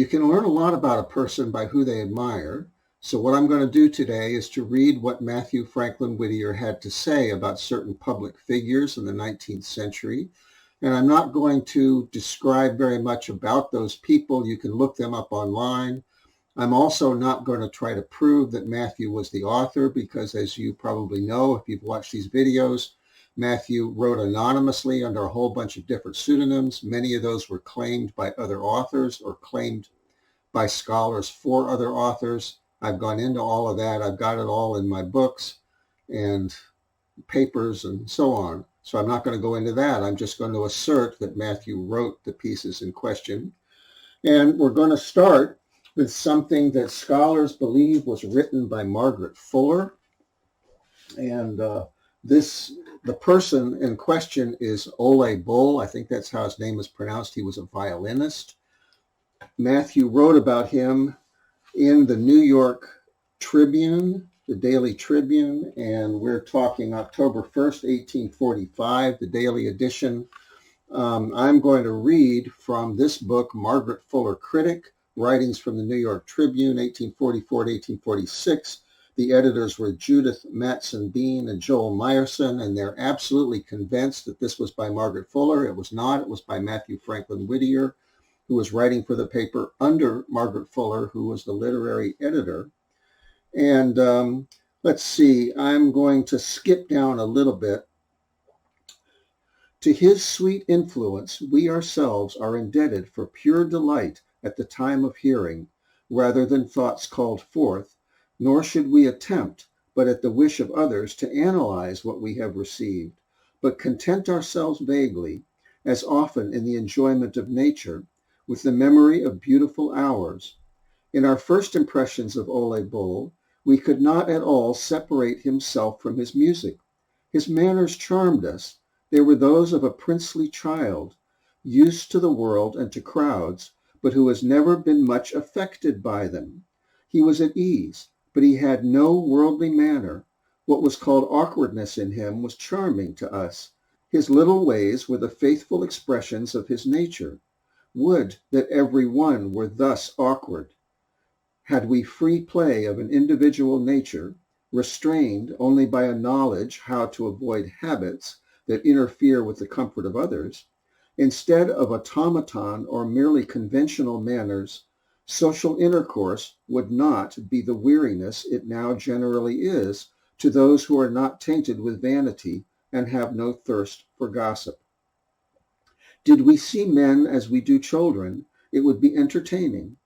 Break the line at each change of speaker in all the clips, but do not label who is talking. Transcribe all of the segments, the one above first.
You can learn a lot about a person by who they admire. So what I'm going to do today is to read what Mathew Franklin Whittier had to say about certain public figures in the 19th century. And I'm not going to describe very much about those people. You can look them up online. I'm also not going to try to prove that Mathew was the author because, as you probably know, if you've watched these videos, Mathew wrote anonymously under a whole bunch of different pseudonyms. Many of those were claimed by other authors or claimed by scholars for other authors. I've gone into all of that. I've got it all in my books and papers and so on. So I'm not going to go into that. I'm just going to assert that Mathew wrote the pieces in question. And we're going to start with something that scholars believe was written by Margaret Fuller. And the person in question is Ole Bull. I think that's how his name is pronounced. He was a violinist. Mathew wrote about him in the New York Tribune, the Daily Tribune, and we're talking October 1st, 1845, the daily edition. I'm going to read from this book, Margaret Fuller Critic, Writings from the New York Tribune, 1844 to 1846. The editors were Judith Matson Bean and Joel Meyerson, and they're absolutely convinced that this was by Margaret Fuller. It was not. It was by Mathew Franklin Whittier, who was writing for the paper under Margaret Fuller, who was the literary editor. And let's see, I'm going to skip down a little bit. To his sweet influence, we ourselves are indebted for pure delight at the time of hearing, rather than thoughts called forth, nor should we attempt, but at the wish of others, to analyze what we have received, but content ourselves vaguely, as often in the enjoyment of nature, with the memory of beautiful hours. In our first impressions of Ole Bull, we could not at all separate himself from his music. His manners charmed us. They were those of a princely child, used to the world and to crowds, but who has never been much affected by them. He was at ease, but he had no worldly manner. What was called awkwardness in him was charming to us. His little ways were the faithful expressions of his nature. Would that every one were thus awkward. Had we free play of an individual nature, restrained only by a knowledge how to avoid habits that interfere with the comfort of others, instead of automaton or merely conventional manners, social intercourse would not be the weariness it now generally is to those who are not tainted with vanity and have no thirst for gossip. Did we see men as we do children, it would be entertaining.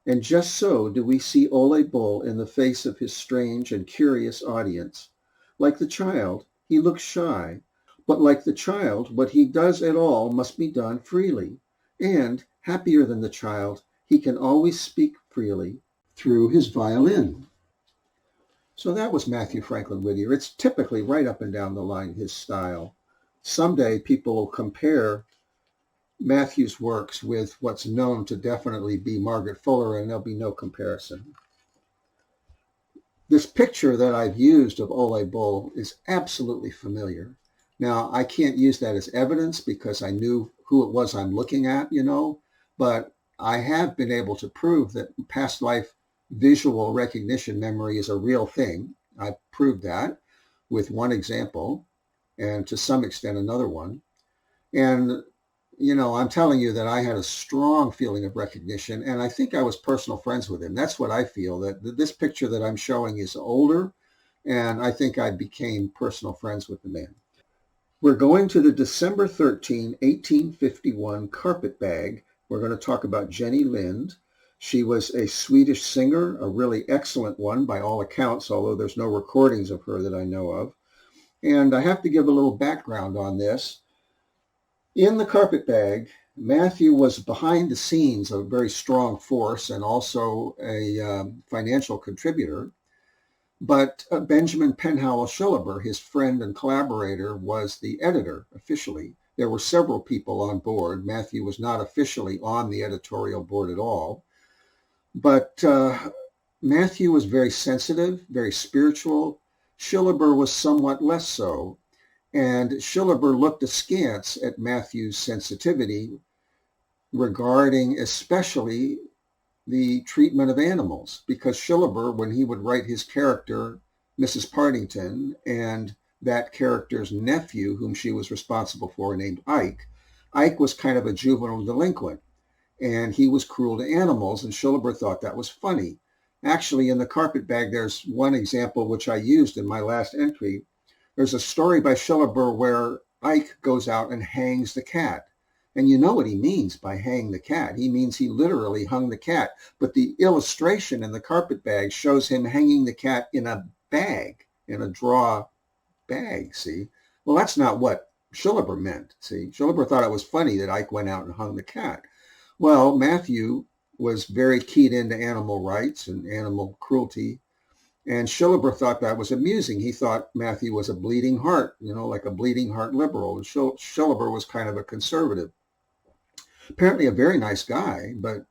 And just so do we see Ole Bull in the face of his strange and curious audience. Like the child, he looks shy, but like the child, what he does at all must be done freely. And, happier than the child, he can always speak freely through his violin. So that was Mathew Franklin Whittier. It's typically right up and down the line his style. Someday people will compare Mathew's works with what's known to definitely be Margaret Fuller, and there'll be no comparison. This picture that I've used of Ole Bull is absolutely familiar. Now, I can't use that as evidence because I knew who it was I'm looking at, but I have been able to prove that past life visual recognition memory is a real thing. I've proved that with one example and to some extent another one. And I'm telling you that I had a strong feeling of recognition, and I think I was personal friends with him. That's what I feel, that this picture that I'm showing is older, and I think I became personal friends with the man. We're going to the December 13, 1851 carpet bag. We're going to talk about Jenny Lind. She was a Swedish singer, a really excellent one by all accounts, although there's no recordings of her that I know of. And I have to give a little background on this. In the carpet bag, Mathew was behind the scenes a very strong force and also a financial contributor. But Benjamin Penhallow Shillaber, his friend and collaborator, was the editor officially. There were several people on board. Mathew was not officially on the editorial board at all. But Mathew was very sensitive, very spiritual. Shillaber was somewhat less so. And Shillaber looked askance at Mathew's sensitivity regarding especially the treatment of animals, because Shillaber, when he would write his character, Mrs. Partington, and that character's nephew, whom she was responsible for, named Ike, Ike was kind of a juvenile delinquent, and he was cruel to animals, and Shillaber thought that was funny. Actually, in the Carpetbag, there's one example which I used in my last entry. There's a story by Shillaber where Ike goes out and hangs the cat. And you know what he means by hang the cat. He means he literally hung the cat. But the illustration in the Carpetbag shows him hanging the cat in a bag, in a draw bag, see? Well, that's not what Shillaber meant, see? Shillaber thought it was funny that Ike went out and hung the cat. Well, Mathew was very keyed into animal rights and animal cruelty, and Shillaber thought that was amusing. He thought Mathew was a bleeding heart, like a bleeding heart liberal. And Shillaber was kind of a conservative. Apparently a very nice guy, but,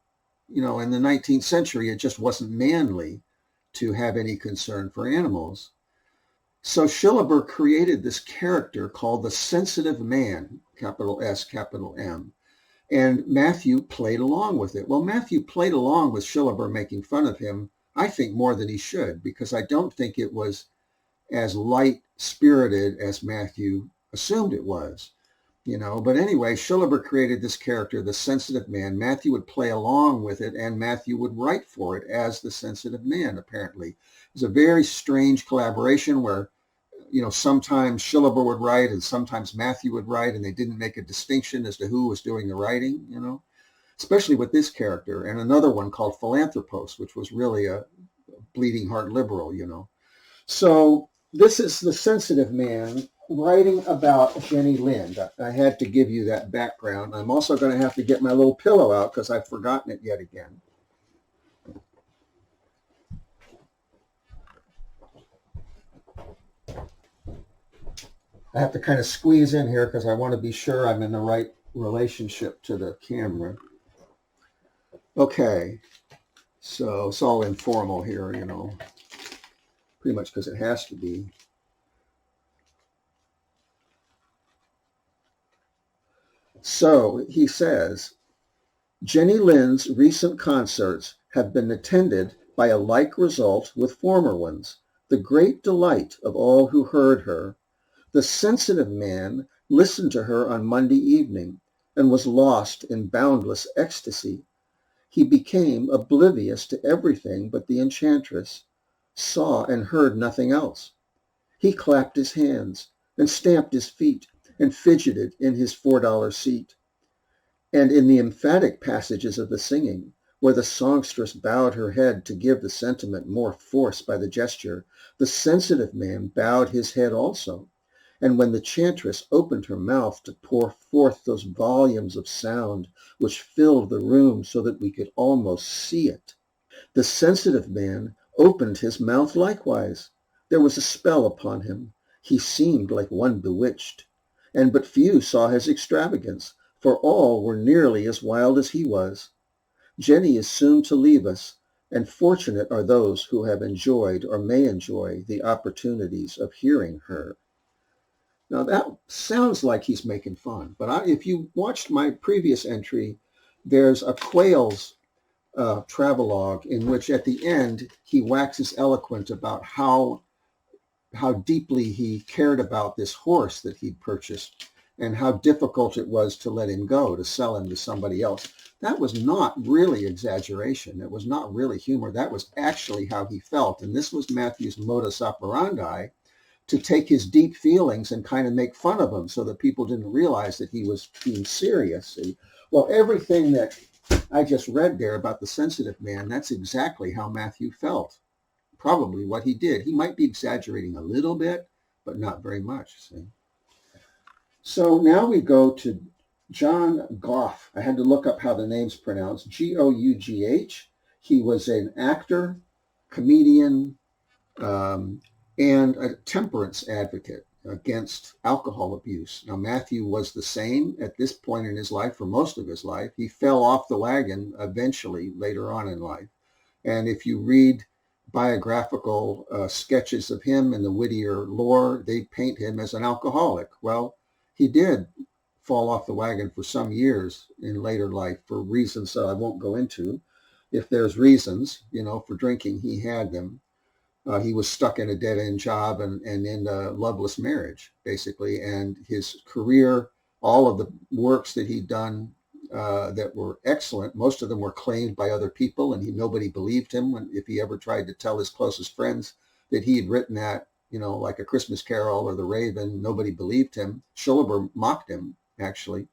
in the 19th century, it just wasn't manly to have any concern for animals. So Shillaber created this character called the sensitive man, capital S, capital M. And Mathew played along with it. Well, Mathew played along with Shillaber making fun of him, I think, more than he should, because I don't think it was as light-spirited as Mathew assumed it was. But anyway, Shillaber created this character, the sensitive man. Mathew would play along with it, and Mathew would write for it as the sensitive man, apparently. It was a very strange collaboration where, sometimes Shillaber would write and sometimes Mathew would write, and they didn't make a distinction as to who was doing the writing, especially with this character, and another one called Philanthropos, which was really a bleeding heart liberal, So this is the sensitive man writing about Jenny Lind. I had to give you that background. I'm also going to have to get my little pillow out because I've forgotten it yet again. I have to kind of squeeze in here because I want to be sure I'm in the right relationship to the camera. Okay, so it's all informal here, pretty much because it has to be. So he says, Jenny Lind's recent concerts have been attended by a like result with former ones, the great delight of all who heard her. The sensitive man listened to her on Monday evening and was lost in boundless ecstasy. He became oblivious to everything but the enchantress, saw and heard nothing else. He clapped his hands and stamped his feet and fidgeted in his $4 seat. And in the emphatic passages of the singing, where the songstress bowed her head to give the sentiment more force by the gesture, the sensitive man bowed his head also. And when the chantress opened her mouth to pour forth those volumes of sound which filled the room so that we could almost see it, the sensitive man opened his mouth likewise. There was a spell upon him. He seemed like one bewitched. And but few saw his extravagance, for all were nearly as wild as he was. Jenny is soon to leave us, and fortunate are those who have enjoyed or may enjoy the opportunities of hearing her. Now that sounds like he's making fun, but if you watched my previous entry, there's a Quails travelogue in which at the end he waxes eloquent about how deeply he cared about this horse that he'd purchased and how difficult it was to let him go, to sell him to somebody else. That was not really exaggeration. It was not really humor. That was actually how he felt. And this was Mathew's modus operandi, to take his deep feelings and kind of make fun of them so that people didn't realize that he was being serious. Well, everything that I just read there about the sensitive man, that's exactly how Mathew felt. Probably what he did. He might be exaggerating a little bit, but not very much. See? So now we go to John Gough. I had to look up how the name's pronounced. Gough. He was an actor, comedian, and a temperance advocate against alcohol abuse. Now, Mathew was the same at this point in his life for most of his life. He fell off the wagon eventually later on in life. And if you read biographical sketches of him in the Whittier lore, they paint him as an alcoholic. Well, he did fall off the wagon for some years in later life for reasons that I won't go into. if there's reasons, for drinking, he had them. He was stuck in a dead-end job and in a loveless marriage, basically. And his career, all of the works that he'd done that were excellent, most of them were claimed by other people, and nobody believed him if he ever tried to tell his closest friends that he had written that, like A Christmas Carol or The Raven. Nobody believed him. Schilleber mocked him, actually,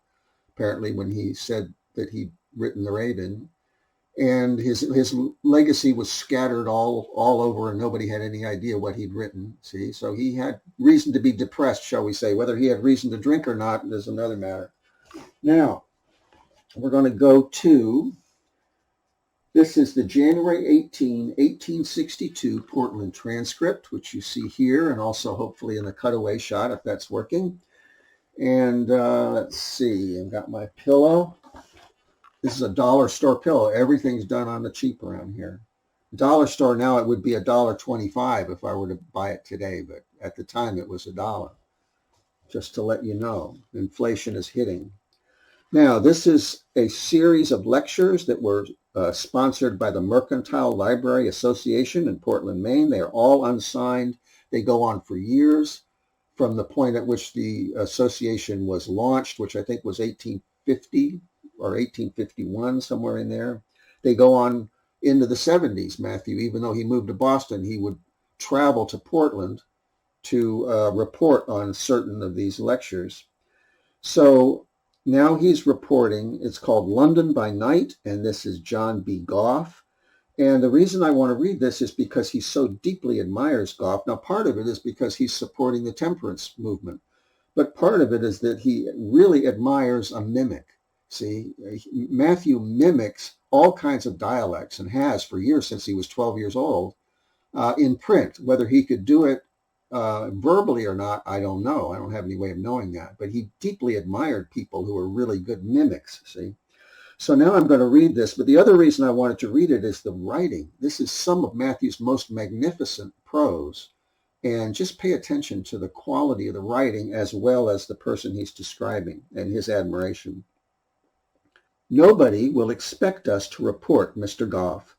apparently, when he said that he'd written The Raven. And his legacy was scattered all over, and nobody had any idea what he'd written. See, so he had reason to be depressed, shall we say. Whether he had reason to drink or not is another matter. Now, we're going to go to, this is the January 18, 1862 Portland transcript, which you see here, and also hopefully in the cutaway shot, if that's working. And let's see, I've got my pillow. This is a dollar store pillow. Everything's done on the cheap around here. Dollar store now, it would be $1.25 if I were to buy it today, but at the time it was $1. Just to let you know, inflation is hitting. Now, this is a series of lectures that were sponsored by the Mercantile Library Association in Portland, Maine. They are all unsigned. They go on for years from the point at which the association was launched, which I think was 1850. Or 1851, somewhere in there. They go on into the 70s, Matthew. Even though he moved to Boston, he would travel to Portland to report on certain of these lectures. So now he's reporting. It's called London by Night, and this is John B. Gough. And the reason I want to read this is because he so deeply admires Gough. Now, part of it is because he's supporting the temperance movement, but part of it is that he really admires a mimic. See, Matthew mimics all kinds of dialects and has for years since he was 12 years old in print. Whether he could do it verbally or not, I don't know. I don't have any way of knowing that. But he deeply admired people who were really good mimics, see. So now I'm going to read this. But the other reason I wanted to read it is the writing. This is some of Matthew's most magnificent prose. And just pay attention to the quality of the writing as well as the person he's describing and his admiration. Nobody will expect us to report Mr. Gough.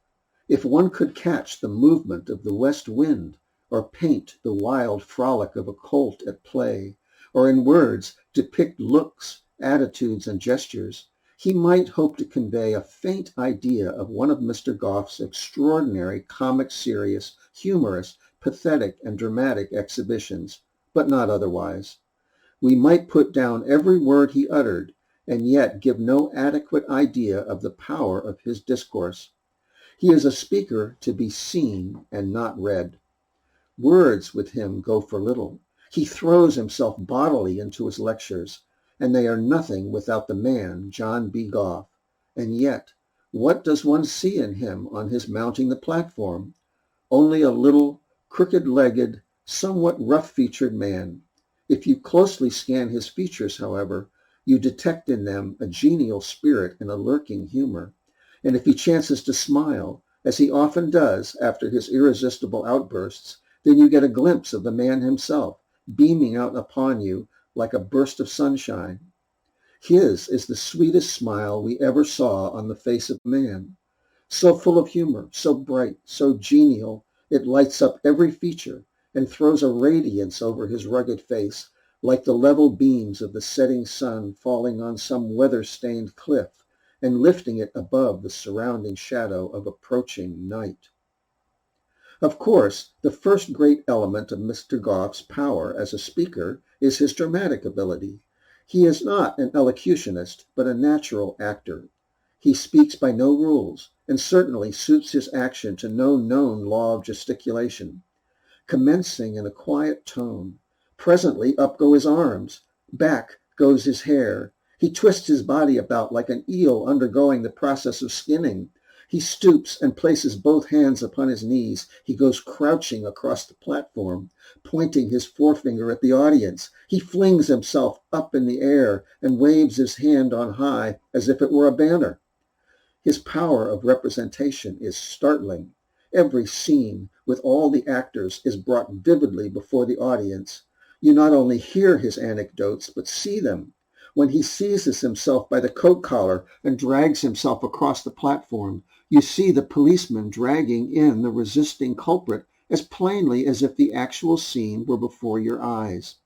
If one could catch the movement of the west wind, or paint the wild frolic of a colt at play, or in words depict looks, attitudes, and gestures, he might hope to convey a faint idea of one of Mr. Gough's extraordinary comic, serious, humorous, pathetic, and dramatic exhibitions, but not otherwise. We might put down every word he uttered, and yet give no adequate idea of the power of his discourse. He is a speaker to be seen and not read. Words with him go for little. He throws himself bodily into his lectures, and they are nothing without the man, John B. Gough. And yet, what does one see in him on his mounting the platform? Only a little, crooked-legged, somewhat rough-featured man. If you closely scan his features, however, you detect in them a genial spirit and a lurking humor. And if he chances to smile, as he often does after his irresistible outbursts, then you get a glimpse of the man himself, beaming out upon you like a burst of sunshine. His is the sweetest smile we ever saw on the face of man. So full of humor, so bright, so genial, it lights up every feature and throws a radiance over his rugged face, like the level beams of the setting sun falling on some weather-stained cliff and lifting it above the surrounding shadow of approaching night. Of course, the first great element of Mr. Gough's power as a speaker is his dramatic ability. He is not an elocutionist, but a natural actor. He speaks by no rules, and certainly suits his action to no known law of gesticulation. Commencing in a quiet tone, presently up go his arms, back goes his hair. He twists his body about like an eel undergoing the process of skinning. He stoops and places both hands upon his knees. He goes crouching across the platform, pointing his forefinger at the audience. He flings himself up in the air and waves his hand on high as if it were a banner. His power of representation is startling. Every scene with all the actors is brought vividly before the audience. You not only hear his anecdotes, but see them. When he seizes himself by the coat collar and drags himself across the platform, You see the policeman dragging in the resisting culprit as plainly as if the actual scene were before your eyes.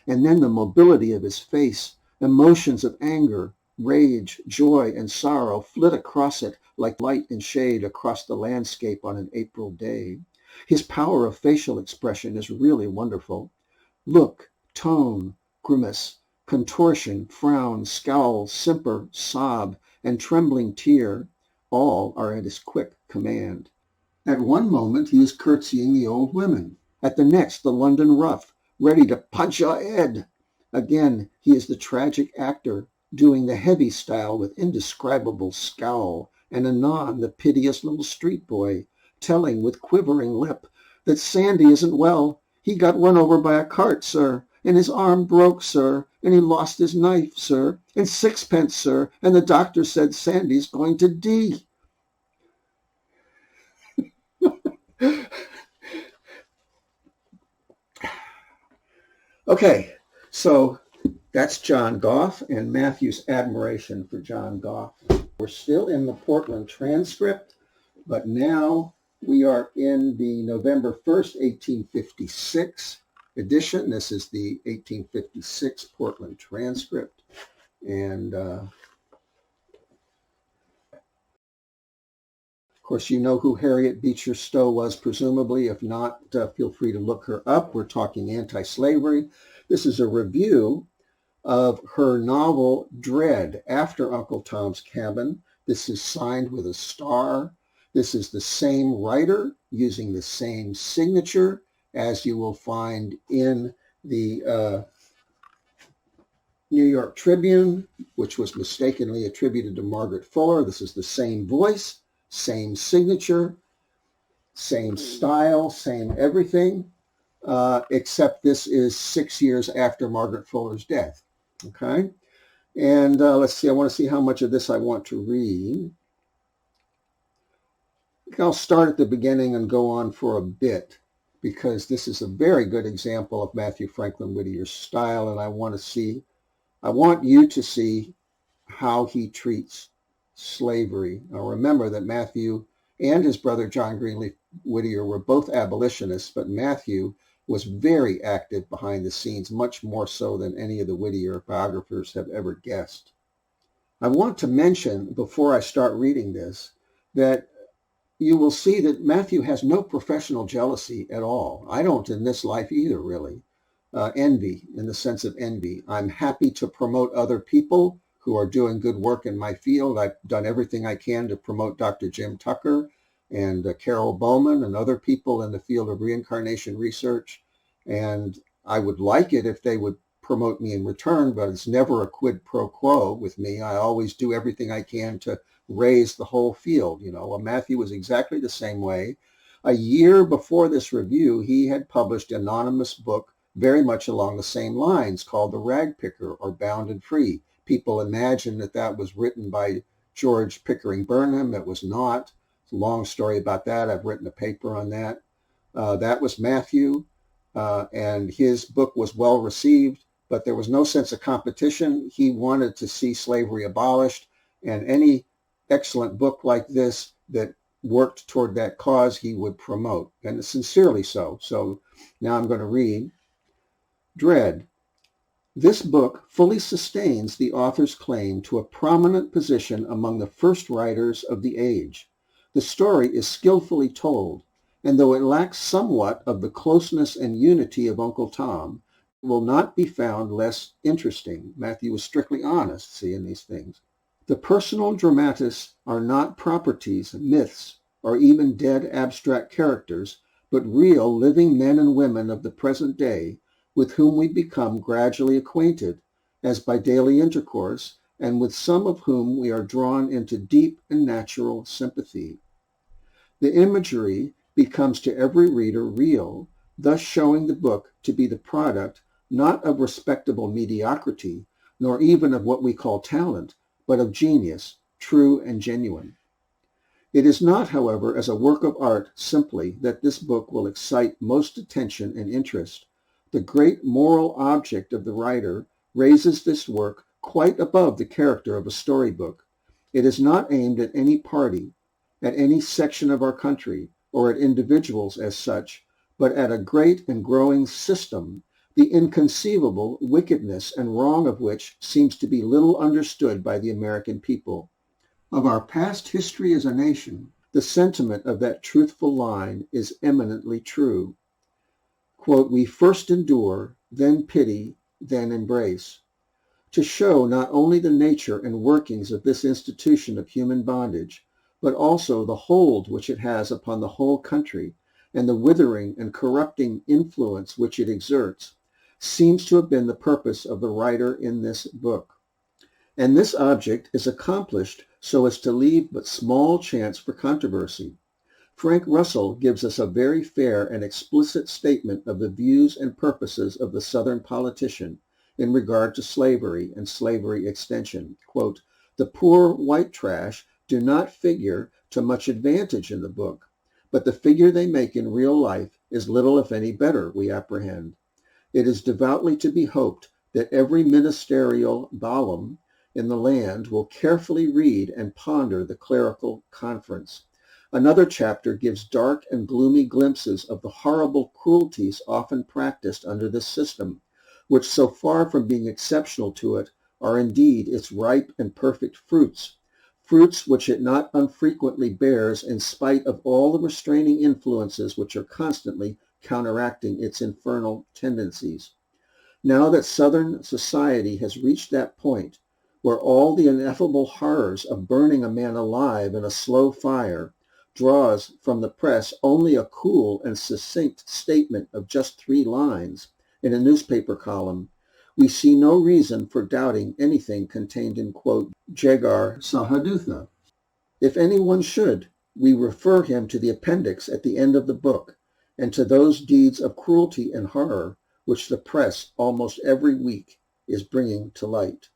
And then the mobility of his face, emotions of anger, rage, joy, and sorrow flit across it like light and shade across the landscape on an April day. His power of facial expression is really wonderful. Look, tone, grimace, contortion, frown, scowl, simper, sob, and trembling tear, all are at his quick command. At one moment he is curtsying the old women, at the next the London rough, ready to punch your head. Again he is the tragic actor, doing the heavy style with indescribable scowl, and anon the piteous little street boy, telling with quivering lip that Sandy isn't well. He got run over by a cart, sir, and his arm broke, sir, and he lost his knife, sir, and sixpence, sir, and the doctor said Sandy's going to D. Okay, so that's John Gough and Matthew's admiration for John Gough. We're still in the Portland transcript, but now we are in the November 1st, 1856 edition. This is the 1856 Portland transcript. And of course, you know who Harriet Beecher Stowe was, presumably. If not, feel free to look her up. We're talking anti-slavery. This is a review of her novel Dread, After Uncle Tom's Cabin. This is signed with a star. This is the same writer using the same signature as you will find in the New York Tribune, which was mistakenly attributed to Margaret Fuller. This is the same voice, same signature, same style, same everything, except this is 6 years after Margaret Fuller's death. Okay, and let's see, I want to see how much of this I want to read. I'll start at the beginning and go on for a bit, because this is a very good example of Mathew Franklin Whittier's style, and I want you to see how he treats slavery. Now remember that Mathew and his brother John Greenleaf Whittier were both abolitionists, but Mathew was very active behind the scenes, much more so than any of the Whittier biographers have ever guessed. I want to mention, before I start reading this, that you will see that Mathew has no professional jealousy at all. I don't in this life either, really. Envy, in the sense of envy. I'm happy to promote other people who are doing good work in my field. I've done everything I can to promote Dr. Jim Tucker and Carol Bowman and other people in the field of reincarnation research. And I would like it if they would promote me in return, but it's never a quid pro quo with me. I always do everything I can to raise the whole field. Well, Mathew was exactly the same way. A year before this review, he had published an anonymous book very much along the same lines called The Rag Picker or Bound and Free. People imagine that was written by George Pickering Burnham. It was not. It's a long story about that. I've written a paper on that. That was Mathew, and his book was well received, but there was no sense of competition. He wanted to see slavery abolished, and any excellent book like this that worked toward that cause he would promote, and sincerely so. So now I'm going to read Dread. This book fully sustains the author's claim to a prominent position among the first writers of the age. The story is skillfully told, and though it lacks somewhat of the closeness and unity of Uncle Tom, it will not be found less interesting. Mathew was strictly honest, in these things. The personal dramatists are not properties, myths, or even dead abstract characters, but real living men and women of the present day, with whom we become gradually acquainted, as by daily intercourse, and with some of whom we are drawn into deep and natural sympathy. The imagery becomes to every reader real, thus showing the book to be the product not of respectable mediocrity, nor even of what we call talent, but of genius, true and genuine. It is not, however, as a work of art simply that this book will excite most attention and interest. The great moral object of the writer raises this work quite above the character of a storybook. It is not aimed at any party, at any section of our country or at individuals as such, but at a great and growing system, the inconceivable wickedness and wrong of which seems to be little understood by the American people. Of our past history as a nation, the sentiment of that truthful line is eminently true. Quote, "We first endure, then pity, then embrace." To show not only the nature and workings of this institution of human bondage, but also the hold which it has upon the whole country and the withering and corrupting influence which it exerts, seems to have been the purpose of the writer in this book. And this object is accomplished so as to leave but small chance for controversy. Frank Russell gives us a very fair and explicit statement of the views and purposes of the Southern politician in regard to slavery and slavery extension. Quote, "The poor white trash do not figure to much advantage in the book, but the figure they make in real life is little if any better, we apprehend. It is devoutly to be hoped that every ministerial Balaam in the land will carefully read and ponder the clerical conference. Another chapter gives dark and gloomy glimpses of the horrible cruelties often practiced under this system, which so far from being exceptional to it, are indeed its ripe and perfect fruits, fruits which it not unfrequently bears in spite of all the restraining influences which are constantly counteracting its infernal tendencies. Now that Southern society has reached that point where all the ineffable horrors of burning a man alive in a slow fire draws from the press only a cool and succinct statement of just 3 lines in a newspaper column, we see no reason for doubting anything contained in, quote, Jagar Sahadutha. If anyone should, we refer him to the appendix at the end of the book and to those deeds of cruelty and horror which the press almost every week is bringing to light.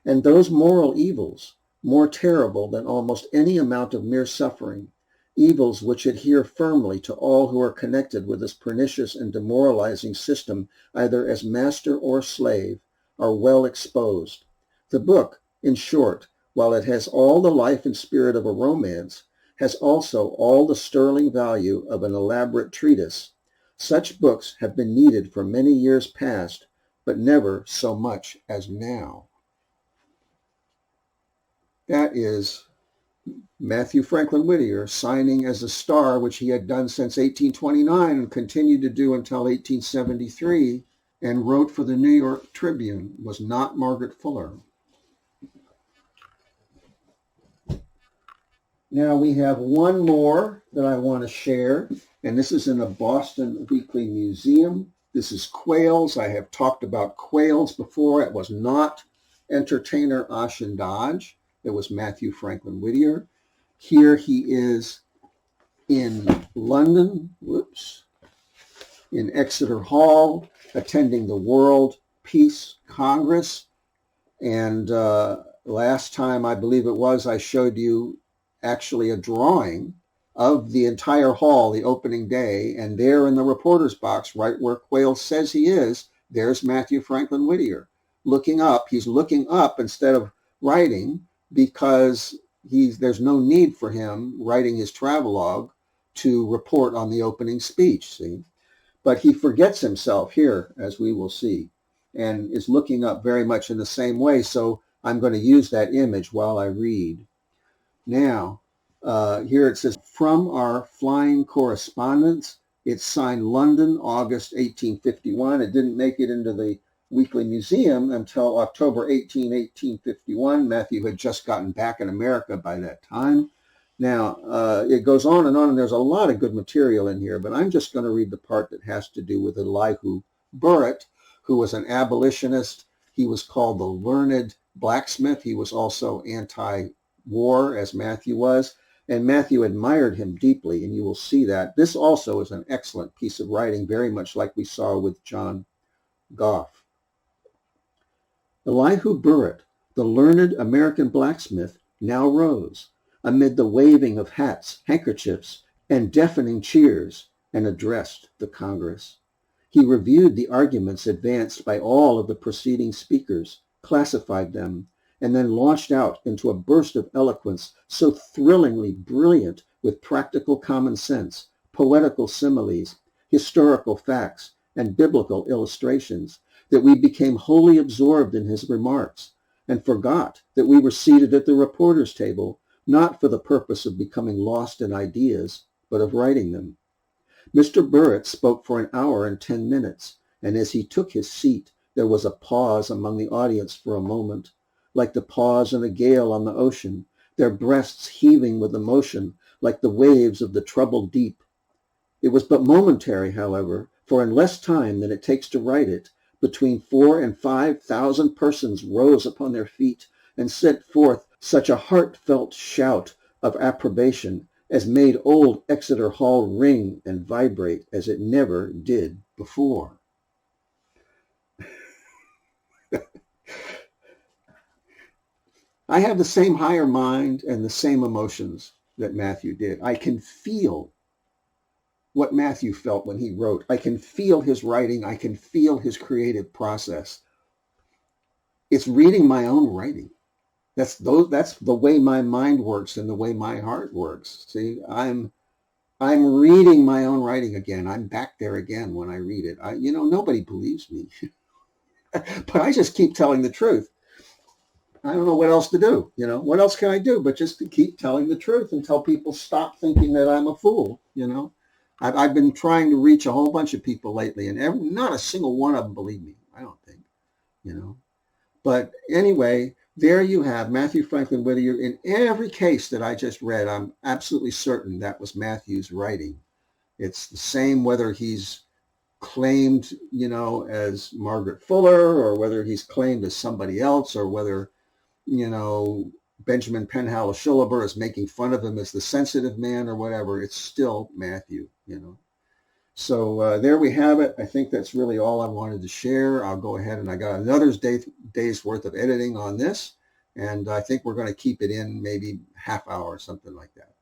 And those moral evils, more terrible than almost any amount of mere suffering, evils which adhere firmly to all who are connected with this pernicious and demoralizing system, either as master or slave, are well exposed. The book, in short, while it has all the life and spirit of a romance, has also all the sterling value of an elaborate treatise. Such books have been needed for many years past, but never so much as now. That is Mathew Franklin Whittier signing as a star, which he had done since 1829 and continued to do until 1873, and wrote for the New York Tribune, was not Margaret Fuller. Now we have one more that I want to share, and this is in the Boston Weekly Museum. This is Quails. I have talked about Quails before. It was not entertainer Ashen Dodge. It was Mathew Franklin Whittier. Here he is in London, in Exeter Hall, attending the World Peace Congress. And last time, I believe it was, I showed you actually a drawing of the entire hall the opening day. And there in the reporter's box, right where Quayle says he is, there's Mathew Franklin Whittier looking up. He's looking up instead of writing, because there's no need for him writing his travelogue to report on the opening speech, see? But he forgets himself here, as we will see, and is looking up very much in the same way. So I'm going to use that image while I read. Now, here it says, from our flying correspondence. It's signed London, August 1851. It didn't make it into the Weekly Museum until October 18, 1851. Mathew had just gotten back in America by that time. Now, it goes on, and there's a lot of good material in here, but I'm just going to read the part that has to do with Elihu Burritt, who was an abolitionist. He was called the learned blacksmith. He was also anti-war, as Mathew was, and Mathew admired him deeply, and you will see that. This also is an excellent piece of writing, very much like we saw with John Gough. Elihu Burritt, the learned American blacksmith, now rose amid the waving of hats, handkerchiefs, and deafening cheers, and addressed the Congress. He reviewed the arguments advanced by all of the preceding speakers, classified them, and then launched out into a burst of eloquence so thrillingly brilliant with practical common sense, poetical similes, historical facts, and biblical illustrations, that we became wholly absorbed in his remarks and forgot that we were seated at the reporter's table, not for the purpose of becoming lost in ideas, but of writing them. Mr. Burritt spoke for an hour and 10 minutes, and as he took his seat, there was a pause among the audience for a moment, like the pause in a gale on the ocean, their breasts heaving with emotion like the waves of the troubled deep. It was but momentary, however, for in less time than it takes to write it, between 4,000 and 5,000 persons rose upon their feet and sent forth such a heartfelt shout of approbation as made old Exeter Hall ring and vibrate as it never did before. I have the same higher mind and the same emotions that Matthew did. I can feel what Matthew felt when he wrote. I can feel his writing. I can feel his creative process. It's reading my own writing. That's the way my mind works and the way my heart works. See, I'm reading my own writing again. I'm back there again when I read it. Nobody believes me, but I just keep telling the truth. I don't know what else to do. What else can I do but just to keep telling the truth until people stop thinking that I'm a fool. I've been trying to reach a whole bunch of people lately, and not a single one of them believe me. I don't think, But anyway, there you have Mathew Franklin Whittier. In every case that I just read, I'm absolutely certain that was Matthew's writing. It's the same whether he's claimed, as Margaret Fuller, or whether he's claimed as somebody else, or whether, Benjamin Penhallow Shillaber is making fun of him as the sensitive man or whatever. It's still Matthew, So there we have it. I think that's really all I wanted to share. I'll go ahead, and I got another day's worth of editing on this, and I think we're going to keep it in maybe half hour or something like that.